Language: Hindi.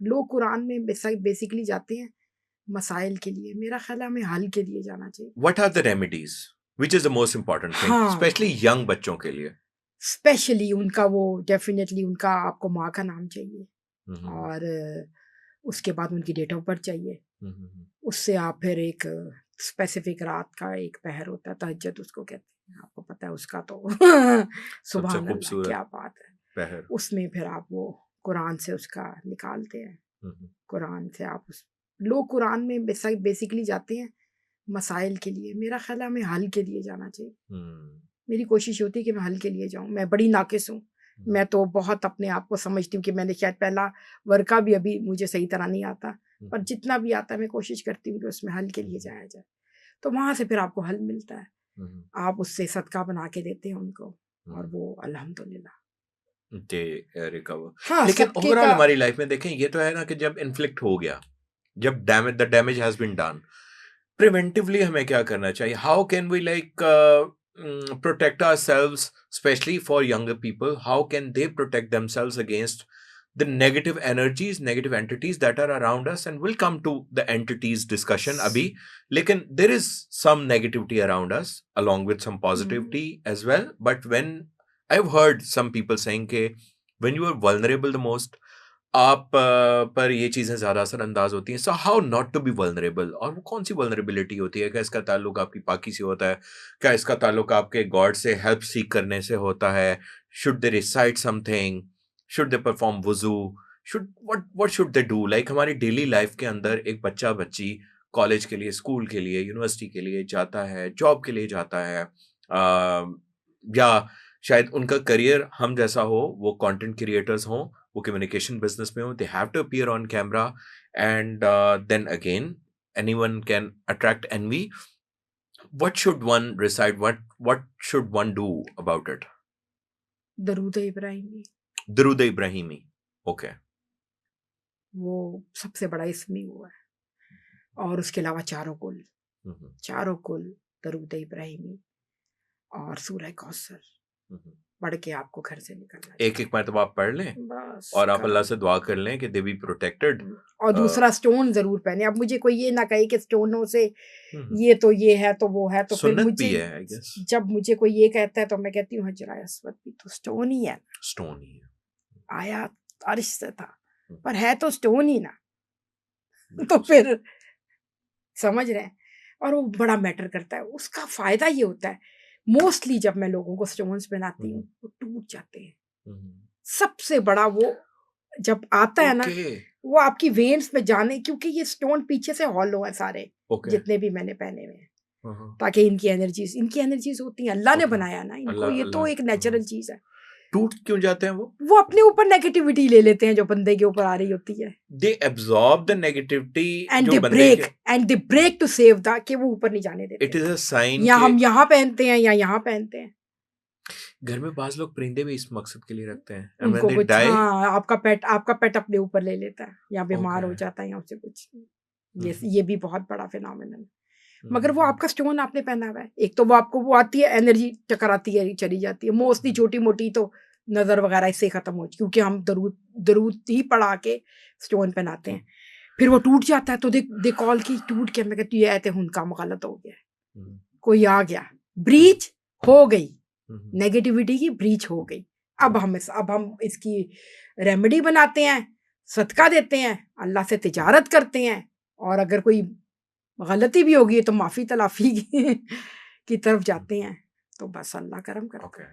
लोग कुरान में बेसिकली जाते हैं मसाइल के लिए, मेरा ख्याल है हमें हल के लिए जाना चाहिए। What are the remedies? Which is the most important thing, हाँ, especially young बच्चों के लिए? स्पेशली उनका वो डेफिनेटली उनका आपको माँ का नाम चाहिए और उसके बाद उनकी डेट ऑफ बर्थ चाहिए। उससे आप फिर एक स्पेसिफिक रात का एक पहर होता है, तहज्जुद उसको कहते हैं, आपको पता है उसका तो सबसे सुभान अल्लाह, खूबसूरत क्या बात है। पहर। उसमें फिर आप वो कुरान से उसका निकालते हैं, कुरान से आप लोग कुरान में बेसिकली जाते हैं मसाइल के लिए, मेरा ख्याल है हमें हल के लिए जाना चाहिए। मेरी कोशिश होती है कि मैं हल के लिए जाऊं। मैं बड़ी नाकिस हूँ, मैं तो बहुत अपने आप को समझती हूँ कि मैंने शायद पहला वर्का भी अभी मुझे सही तरह नहीं आता, पर जितना भी आता है मैं कोशिश करती हूँ कि उसमें हल के लिए जाया जाए। तो वहां से फिर आपको हल मिलता है, आप उससे सदका बना के देते हैं उनको और वो अल्हम्दुलिल्लाह दे रिकवर। हाँ लेकिन सदके ओवरऑल का। हमारी लाइफ में देखें, ये तो है ना कि जब इन्फ्लिक्ट हो गया, जब the damage has been done, preventively हमें क्या करना चाहिए? How can we like protect ourselves, especially for younger people? How can they protect themselves against the negative energies, negative entities that are around us? And we'll come to the entities discussion abhi, lekin there is some negativity around us along with some positivity as well. But when I've heard some people saying ke when you are vulnerable the most, आप पर ये चीजें ज्यादा असरअंदाज होती हैं। So how not to be vulnerable, और वो कौन सी वल्नरेबिलिटी होती है? क्या इसका ताल्लुक आपकी पाकी से होता है? क्या इसका ताल्लुक आपके गॉड से हेल्प सीख करने से होता है? Should they recite something? Should they perform वुजू? Should what should they do? Like हमारी डेली लाइफ के अंदर एक बच्चा बच्ची कॉलेज के लिए, स्कूल के लिए, यूनिवर्सिटी के लिए जाता है, जॉब के लिए जाता है, या शायद उनका करियर हम जैसा हो, वो कंटेंट क्रिएटर्स हों, वो कम्युनिकेशन बिजनेस में हो, they have to appear on camera, and then again anyone can attract envy. What should one recite? What should one do about it? दरूद इब्राहिमी, दरूद इब्राहिमी, ओके। वो सबसे बड़ा इसमें वो है, और उसके अलावा चारों कुल दरूद इब्राहिमी और सूरह कौसर पढ़ के आपको घर से निकलना चाहिए। एक मरतबा आप पढ़ लें बस और आप अल्लाह से दुआ कर लें कि दे बी प्रोटेक्टेड। और दूसरा स्टोन जरूर पहने। अब मुझे कोई ये ना कहे कि स्टोनों से ये तो ये है तो वो है, तो फिर सुन्नत मुझे भी है, I guess। जब मुझे कोई ये कहता है तो मैं कहती हूँ हजर अस्वद भी तो स्टोन ही है, स्टोन ही है, आया अर्श से था पर है तो स्टोन ही ना तो फिर समझ रहे हैं। और वो बड़ा मैटर करता है, उसका फायदा ये होता है मोस्टली जब मैं लोगों को स्टोन्स पहनाती हूँ वो टूट जाते हैं। सबसे बड़ा वो जब आता है ना, वो आपकी वेन्स में जाने, क्योंकि ये स्टोन पीछे से हॉलो है सारे, जितने भी मैंने पहने हुए हैं, ताकि इनकी एनर्जीज होती हैं, अल्लाह ने बनाया ना इनको, ये तो एक नेचुरल चीज है। टूट क्यों जाते हैं वो अपने ऊपर नेगेटिविटी ले लेते हैं जो बंदे के ऊपर आ रही होती है, they absorb the negativity and they break to save the, कि वो ऊपर नहीं जाने देते। इट इज अ साइन या हम यहाँ पहनते हैं या यहाँ पहनते हैं। घर में बाज लोग परिंदे भी इस मकसद के लिए रखते हैं, उनको कुछ हाँ, आपका पेट अपने ऊपर ले लेता है या बीमार हो जाता है या उससे कुछ, ये भी बहुत बड़ा फिनोमेनन है। मगर वो आपका स्टोन आपने पहना हुआ है, एक तो वो आपको वो आती है एनर्जी टकराती है चली जाती है, मोस्टली छोटी मोटी तो नजर वगैरह इससे खत्म हो, क्योंकि हम दरूद ही पढ़ा के स्टोन पहनाते हैं। फिर वो टूट जाता है तो दे कॉल की टूट के, मैं कहती हूँ ऐसे हुन काम गलत हो गया, कोई आ गया, ब्रीच हो गई, नेगेटिविटी की ब्रीच हो गई। अब हम इसकी रेमेडी बनाते हैं, सदका देते हैं, अल्लाह से तिजारत करते हैं, और अगर कोई गलती भी होगी तो माफ़ी तलाफ़ी की तरफ जाते हैं, तो बस अल्लाह करम करता है।